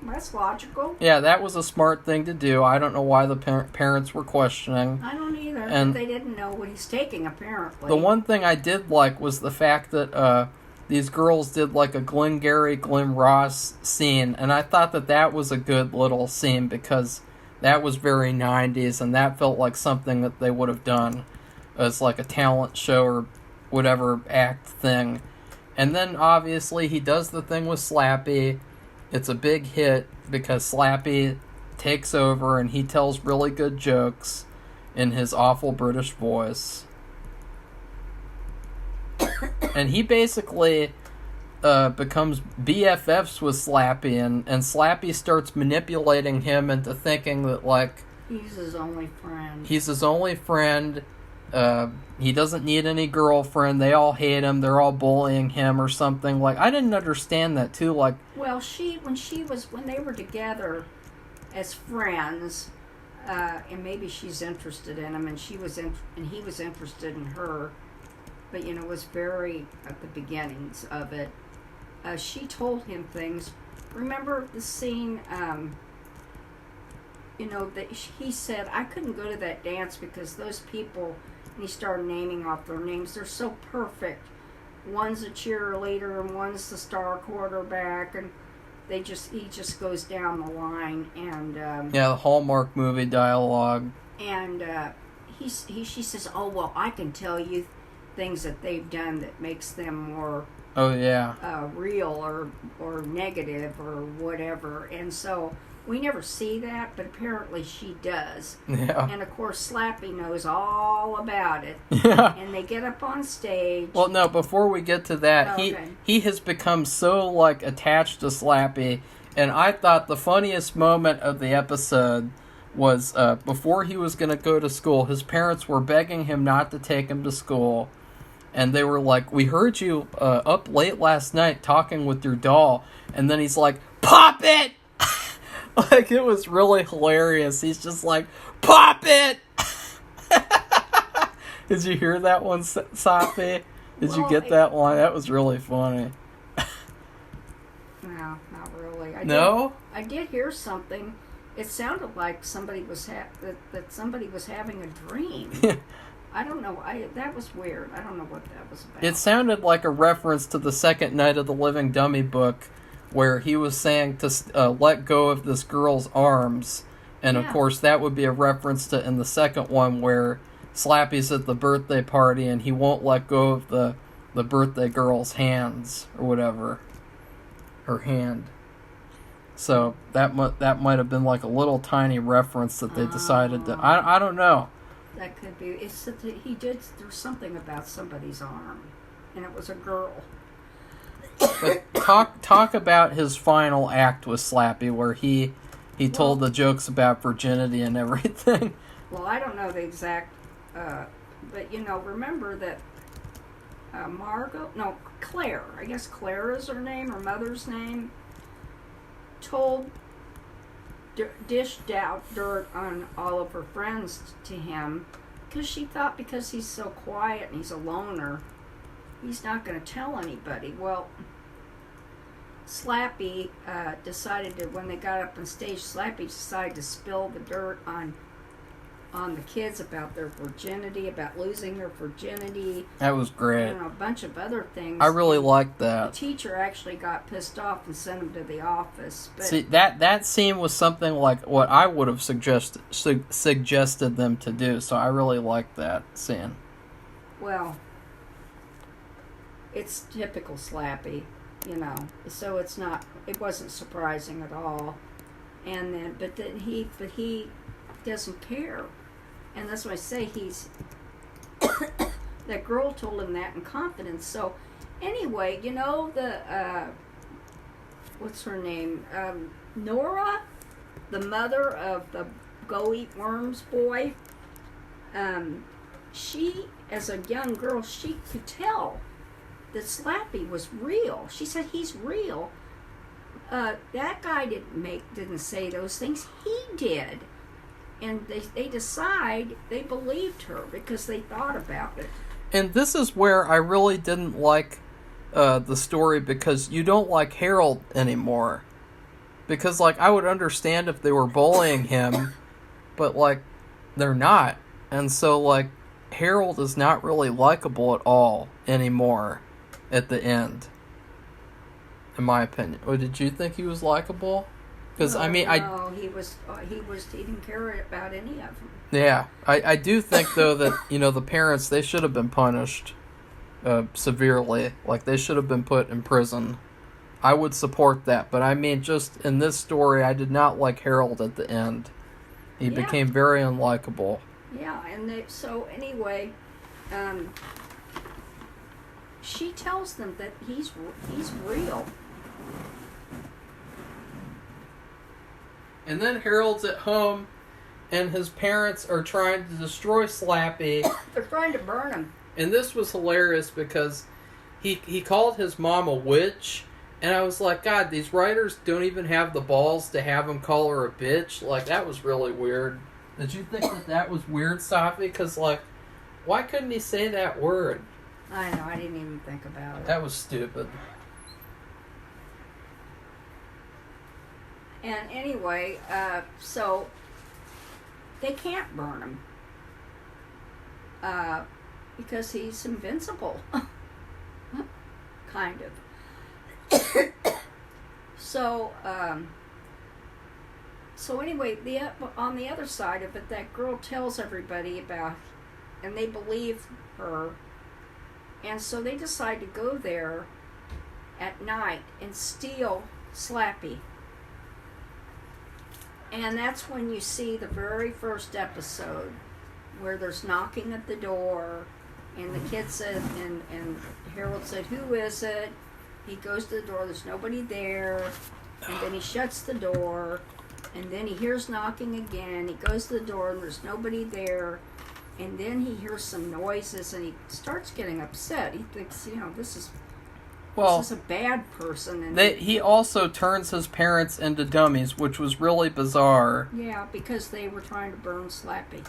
that's logical. Yeah, that was a smart thing to do. I don't know why the parents were questioning. I don't either. And they didn't know what he's taking, apparently. The one thing I did like was the fact that these girls did like a Glengarry Glen Ross scene, and I thought that was a good little scene because that was very 90s, and that felt like something that they would have done as like a talent show or whatever act thing. And then obviously he does the thing with Slappy. It's a big hit because Slappy takes over and he tells really good jokes in his awful British voice. And he basically becomes BFFs with Slappy, and Slappy starts manipulating him into thinking that, like, he's his only friend. He doesn't need any girlfriend. They all hate him. They're all bullying him or something. Like, I didn't understand that too. Like, well, when they were together as friends, and maybe she's interested in him, and he was interested in her, but it was very at the beginnings of it. She told him things. Remember the scene? That he said, "I couldn't go to that dance because those people," and he started naming off their names, "they're so perfect. One's a cheerleader and one's the star quarterback," and he just goes down the line, and the Hallmark movie dialogue. And she says, "Oh well, I can tell you things that they've done that makes them more real or negative or whatever," and so we never see that, but apparently she does. Yeah. And of course Slappy knows all about it. Yeah. And they get up on stage. Well, no, before we get to that, he has become so, like, attached to Slappy, and I thought the funniest moment of the episode was before he was going to go to school, his parents were begging him not to take him to school, and they were like, "We heard you up late last night talking with your doll," and then he's like, "Pop it!" Like, it was really hilarious. He's just like, "Pop it!" Did you hear that one, Safi? Did you get that one? That was really funny. No, not really. I did hear something. It sounded like somebody was that somebody was having a dream. I don't know. That was weird. I don't know what that was about. It sounded like a reference to the Second Night of the Living Dummy book, where he was saying to let go of this girl's arms. And, of course, that would be a reference to in the second one where Slappy's at the birthday party and he won't let go of the birthday girl's hands or whatever. Her hand. So that might have been like a little tiny reference that they decided to... I don't know. That could be. It's that there's something about somebody's arm. And it was a girl. But talk about his final act with Slappy, where he told the jokes about virginity and everything. Well, I don't know the exact, but remember that Claire, I guess Claire is her name, her mother's name, told dished out dirt on all of her friends to him because she thought because he's so quiet and he's a loner, he's not going to tell anybody. Well, Slappy decided to, when they got up on stage, Slappy decided to spill the dirt on the kids about their virginity, about losing their virginity. That was great. And a bunch of other things. I really liked The that. teacher actually got pissed off and sent him to the office. But See, that scene was something like what I would have suggested them to do, so I really liked that scene. well, it's typical Slappy, you know. So it wasn't surprising at all. And then, but he doesn't care. And that's why I say that girl told him that in confidence. So, anyway, you know, what's her name? Nora, the mother of the Go Eat Worms boy, she, as a young girl, she could tell that Slappy was real. She said, he's real. That guy didn't say those things. He did. And they believed her because they thought about it. And this is where I really didn't like the story, because you don't like Harold anymore. Because, like, I would understand if they were bullying him, but, like, they're not. And so, like, Harold is not really likable at all anymore at the end, in my opinion. Or did you think he was likable? Because, I mean, no, he didn't care about any of them. Yeah, I do think, though, that, you know, the parents, they should have been punished severely. Like, they should have been put in prison. I would support that. But, I mean, just in this story, I did not like Harold at the end. He became very unlikable. Yeah, and so, anyway, she tells them that he's real. And then Harold's at home, and his parents are trying to destroy Slappy. They're trying to burn him. And this was hilarious because he called his mom a witch, and I was like, God, these writers don't even have the balls to have him call her a bitch. Like, that was really weird. Did you think that was weird, Safi? Because, like, why couldn't he say that word? I know, I didn't even think about it. That was stupid. And anyway, so they can't burn him because he's invincible, kind of. So anyway, on the other side of it, that girl tells everybody about, and they believe her, and so they decide to go there at night and steal Slappy. And that's when you see the very first episode where there's knocking at the door, and the kid said, and Harold said, "Who is it?" He goes to the door, there's nobody there, and then he shuts the door, and then he hears knocking again. He goes to the door, and there's nobody there, and then he hears some noises, and he starts getting upset. He thinks, you know, this is a bad person. And he also turns his parents into dummies, which was really bizarre. Yeah, because they were trying to burn Slappy.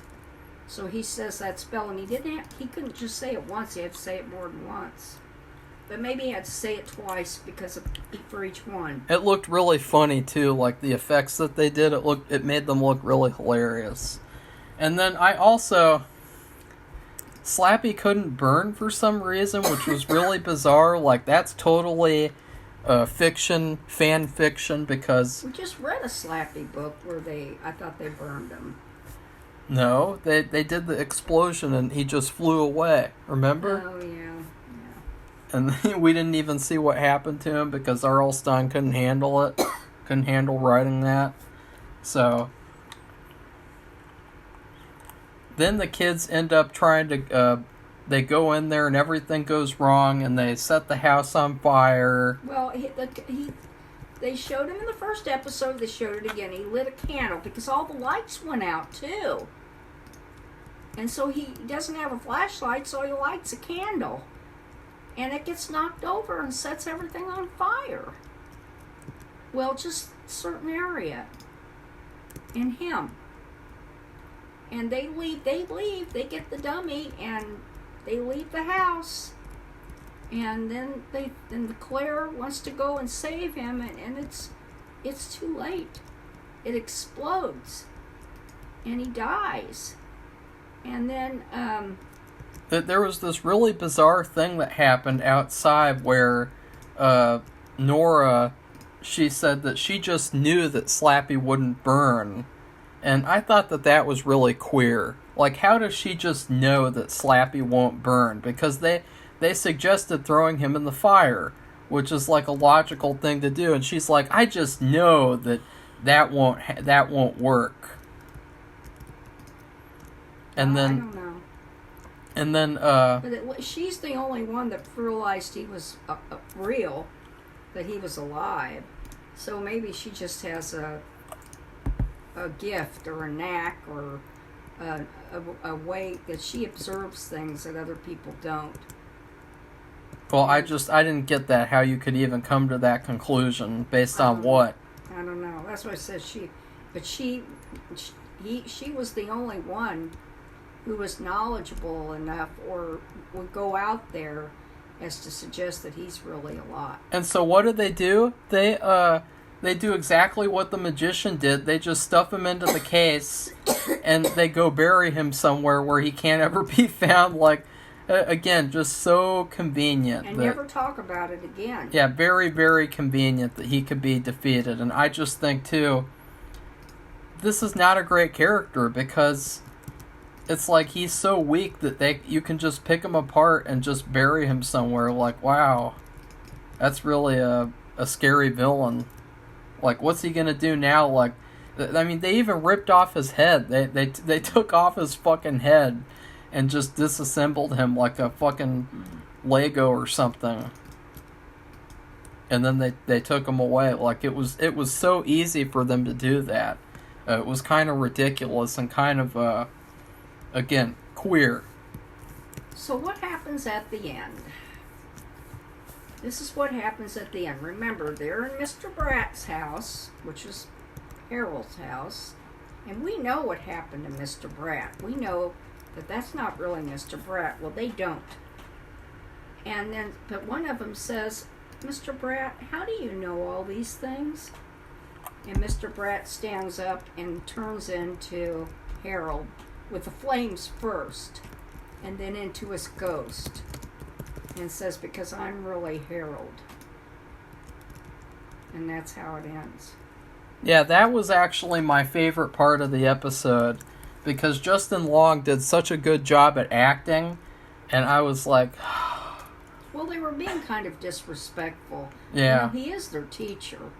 So he says that spell, and he couldn't just say it once. He had to say it more than once. But maybe he had to say it twice for each one. It looked really funny too, like the effects that they did. It made them look really hilarious. And then Slappy couldn't burn for some reason, which was really bizarre. Like, that's totally fan fiction, because... We just read a Slappy book where I thought they burned him. No, they did the explosion and he just flew away, remember? Oh, yeah. And we didn't even see what happened to him because R.L. Stine couldn't handle it. Couldn't handle writing that. So... Then the kids end up trying to, they go in there and everything goes wrong, and they set the house on fire. Well, they showed him in the first episode, they showed it again. He lit a candle because all the lights went out, too. And so he doesn't have a flashlight, so he lights a candle. And it gets knocked over and sets everything on fire. Well, just a certain area. and him. And they leave, they get the dummy, and they leave the house. And then Claire wants to go and save him, and it's too late. It explodes, and he dies. And then there was this really bizarre thing that happened outside where Nora, she said that she just knew that Slappy wouldn't burn. And I thought that was really queer. Like, how does she just know that Slappy won't burn? Because they suggested throwing him in the fire, which is like a logical thing to do. And she's like, I just know that won't work. And then, I don't know. And then, but she's the only one that realized he was real, that he was alive. So maybe she just has a gift or a knack or a way that she observes things that other people don't. Well, I didn't get that, how you could even come to that conclusion based on what? I don't know. That's what I said. She was the only one who was knowledgeable enough or would go out there as to suggest that he's really alive. And so what do? They do exactly what the magician did. They just stuff him into the case, and they go bury him somewhere where he can't ever be found. Like, again, just so convenient. And never talk about it again. Yeah, very, very convenient that he could be defeated. And I just think, too, this is not a great character because it's like he's so weak that you can just pick him apart and just bury him somewhere. Like, wow, that's really a scary villain. Like, what's he gonna do now? Like, I mean, they even ripped off his head. They took off his fucking head and just disassembled him like a fucking Lego or something. And then they took him away. Like, it was so easy for them to do that. It was kind of ridiculous and kind of again, queer. So what happens at the end? This is what happens at the end. Remember, they're in Mr. Bratt's house, which is Harold's house, and we know what happened to Mr. Bratt. We know that that's not really Mr. Bratt. Well, they don't. And then, but one of them says, Mr. Bratt, how do you know all these things? And Mr. Bratt stands up and turns into Harold with the flames first, and then into his ghost. And says, because I'm really Harold. And that's how it ends. Yeah, that was actually my favorite part of the episode. Because Justin Long did such a good job at acting. And I was like... Well, they were being kind of disrespectful. Yeah. He is their teacher.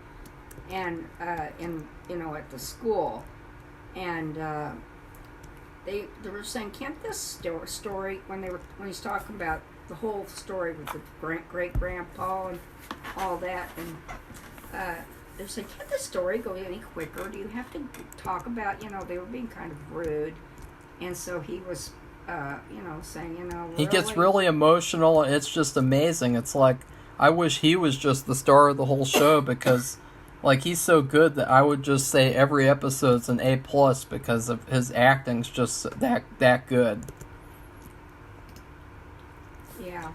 And, at the school. And, they were saying, can't this story, when he's talking about the whole story with the great-grandpa and all that, and they're saying, can't the story go any quicker? Do you have to talk about, they were being kind of rude, and so he was, saying, really? He gets really emotional, and it's just amazing. It's like, I wish he was just the star of the whole show, because, like, he's so good that I would just say every episode's an A+, because of his acting's just that good. Yeah.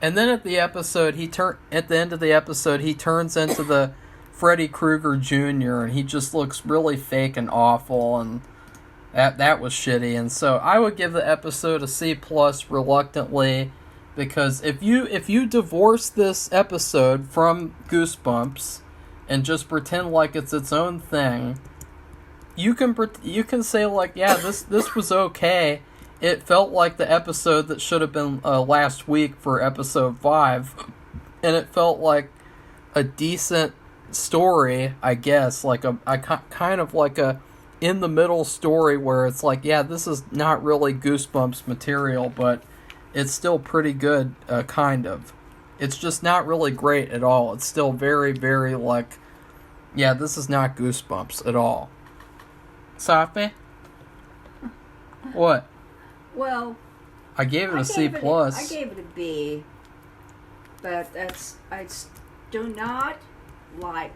And then at the end of the episode, he turns into the Freddy Krueger Jr. and he just looks really fake and awful, and that was shitty. And so I would give the episode a C+ reluctantly, because if you divorce this episode from Goosebumps and just pretend like it's its own thing, you can say, like, yeah, this was okay. It felt like the episode that should have been last week for episode 5, and it felt like a decent story, I guess, like a kind of like a in the middle story where it's like, yeah, this is not really Goosebumps material, but it's still pretty good, kind of. It's just not really great at all. It's still very, very like, yeah, this is not Goosebumps at all. Safi? What? Well, I gave it a C+. I gave it a B, but I do not like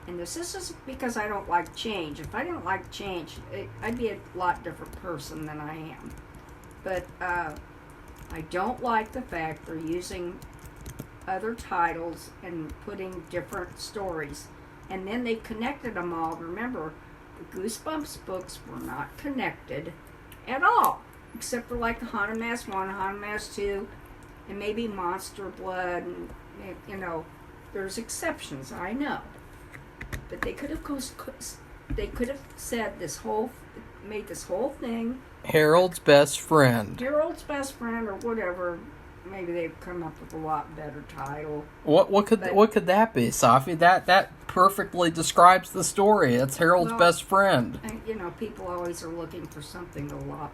and this is because I don't like change. If I didn't like change, I'd be a lot different person than I am. But I don't like the fact they're using other titles and putting different stories. And then they connected them all. Remember, the Goosebumps books were not connected at all. Except for like the Haunted Mask 1, Haunted Mask 2, and maybe Monster Blood. And, you know, there's exceptions, I know. But they could have said made this whole thing Harold's best friend. Harold's best friend, or whatever. Maybe they've come up with a lot better title. What could that be, Safi? That perfectly describes the story. It's Harold's best friend. You know, people always are looking for something a lot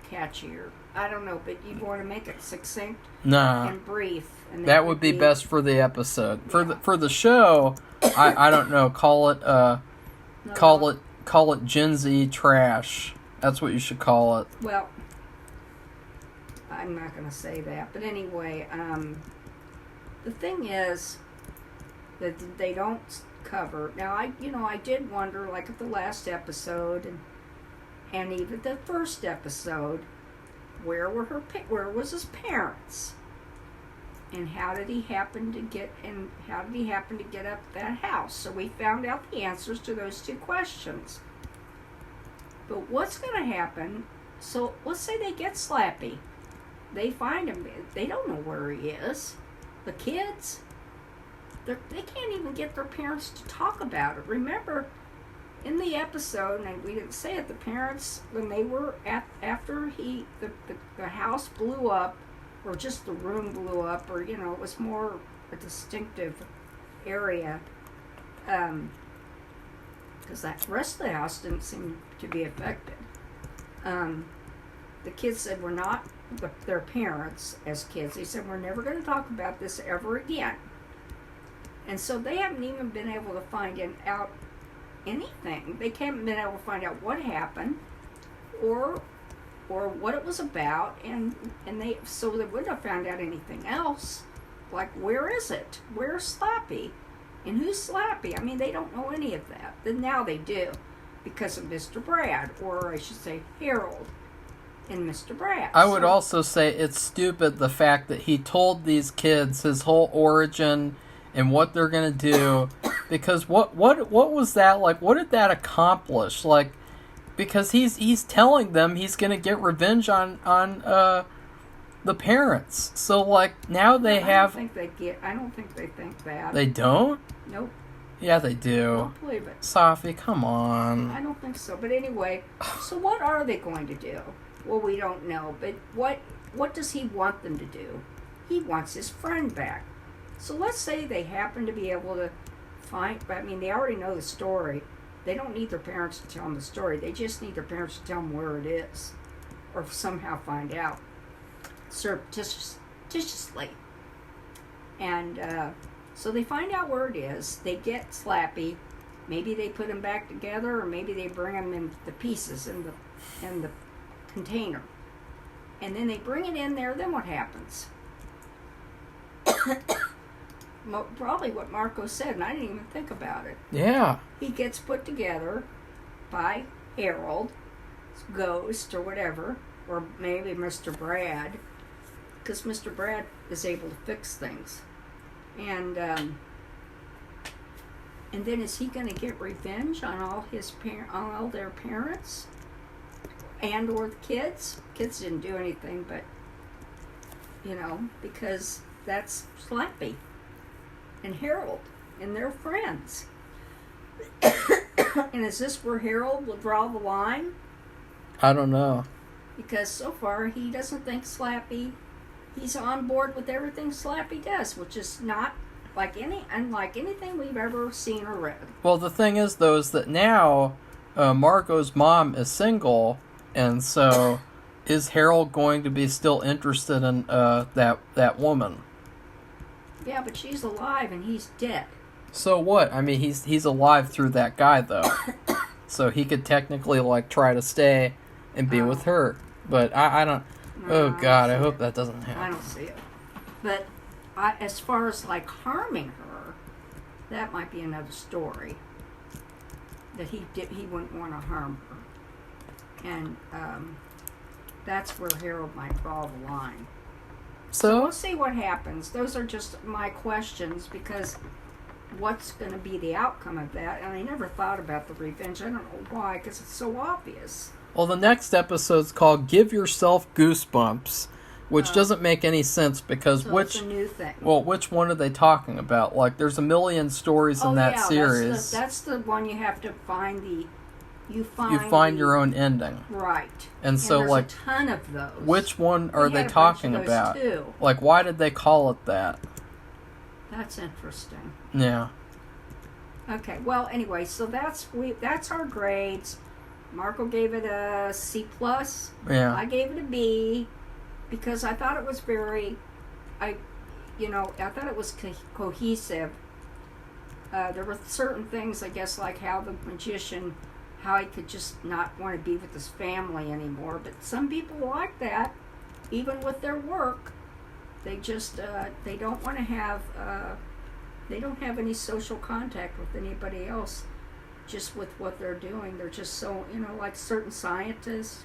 catchier. I don't know, but you want to make it succinct and brief. And that would be best for the episode. Yeah. For the show, I don't know. Call it Gen Z trash. That's what you should call it. Well, I'm not going to say that, but anyway, the thing is that they don't cover. Now, I did wonder, like at the last episode, and even the first episode, where was his parents, and how did he happen to get up that house? So we found out the answers to those two questions. But what's going to happen? So let's say they get Slappy. They find him. They don't know where he is. The kids, they can't even get their parents to talk about it. Remember, in the episode, and we didn't say it, the parents, when they were after the house blew up, or just the room blew up, or it was more a distinctive area, because that rest of the house didn't seem to be affected. The kids said their parents as kids, they said, we're never going to talk about this ever again. And so they haven't even been able to find out anything. They haven't been able to find out what happened or what it was about, and they wouldn't have found out anything else. Like, where is it? Where's Slappy? And who's Slappy? I mean, they don't know any of that. Then now they do, because of Mr. Brad, or I should say Harold and Mr. Brad. I would also say it's stupid the fact that he told these kids his whole origin and what they're gonna do, because what was that like? What did that accomplish? Like, because he's telling them he's gonna get revenge on the parents. So like now they have. I don't think they think that. They don't? Nope. Yeah, they do. I don't believe it. Safi, come on. I don't think so. But anyway, so what are they going to do? Well, we don't know. But what does he want them to do? He wants his friend back. So let's say they happen to be able to find. I mean, they already know the story. They don't need their parents to tell them the story. They just need their parents to tell them where it is, or somehow find out surreptitiously. And so they find out where it is. They get Slappy. Maybe they put him back together, or maybe they bring him in the pieces in the container. And then they bring it in there. Then what happens? Probably what Marco said, and I didn't even think about it. Yeah. He gets put together by Harold, Ghost, or whatever, or maybe Mr. Brad, because Mr. Brad is able to fix things. And then is he going to get revenge on all all their parents, and or the kids? Kids didn't do anything, but because that's Slappy and Harold and their friends. And is this where Harold will draw the line? I don't know. Because so far he doesn't think Slappy. He's on board with everything Slappy does, which is not unlike anything we've ever seen or read. Well, the thing is, though, is that now Marco's mom is single, and so is Harold going to be still interested in that woman? Yeah, but she's alive and he's dead. So what? I mean, he's alive through that guy, though. So he could technically try to stay and be with her. But I don't. No, oh God, I hope that doesn't happen. I don't see it. But as far as harming her, that might be another story. that he wouldn't want to harm her, and that's where Harold might draw the line. So we'll see what happens. Those are just my questions, because what's going to be the outcome of that? And I never thought about the revenge. I don't know why, because it's so obvious. Well, the next episode's called "Give Yourself Goosebumps," which doesn't make any sense, because So it's a new thing. Well, which one are they talking about? Like, there's a million stories in that series. That's the one you have to find You find your own ending. Right. And so, there's like, a ton of those. Which one are they had a talking bunch of those about? too. Like, why did they call it that? That's interesting. Yeah. Okay. Well, anyway, so that's our grades. Marco gave it a C+. Yeah. I gave it a B, because I thought it was I thought it was cohesive. There were certain things, I guess, like how the magician, how he could just not want to be with his family anymore. But some people like that, even with their work. They just they don't want to have they don't have any social contact with anybody else, just with what they're doing. They're just so, like certain scientists.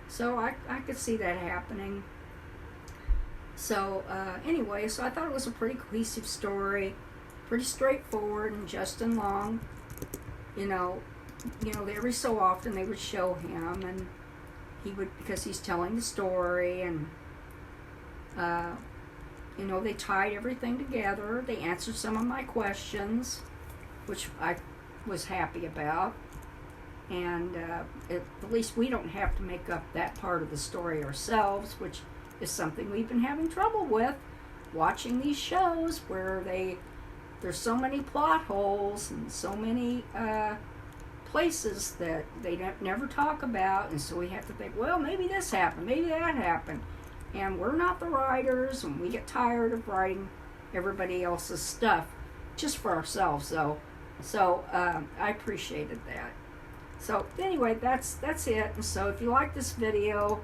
So I could see that happening. So anyway, so I thought it was a pretty cohesive story, pretty straightforward and Justin Long. Every so often they would show him, and he would, because he's telling the story, and they tied everything together. They answered some of my questions, which I was happy about. And at least we don't have to make up that part of the story ourselves, which is something we've been having trouble with, watching these shows where there's so many plot holes and so many places that they never talk about, and so we have to think, well, maybe this happened, maybe that happened, and we're not the writers, and we get tired of writing everybody else's stuff just for ourselves, though. So I appreciated that. So anyway, that's it. And so if you like this video,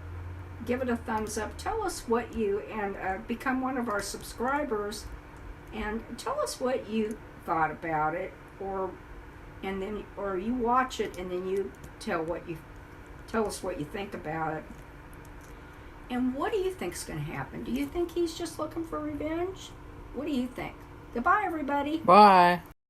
give it a thumbs up. Tell us what and become one of our subscribers, and tell us what you thought about it, or you watch it and then you tell us what you think about it. And what do you think's going to happen? Do you think he's just looking for revenge? What do you think? Goodbye, everybody. Bye.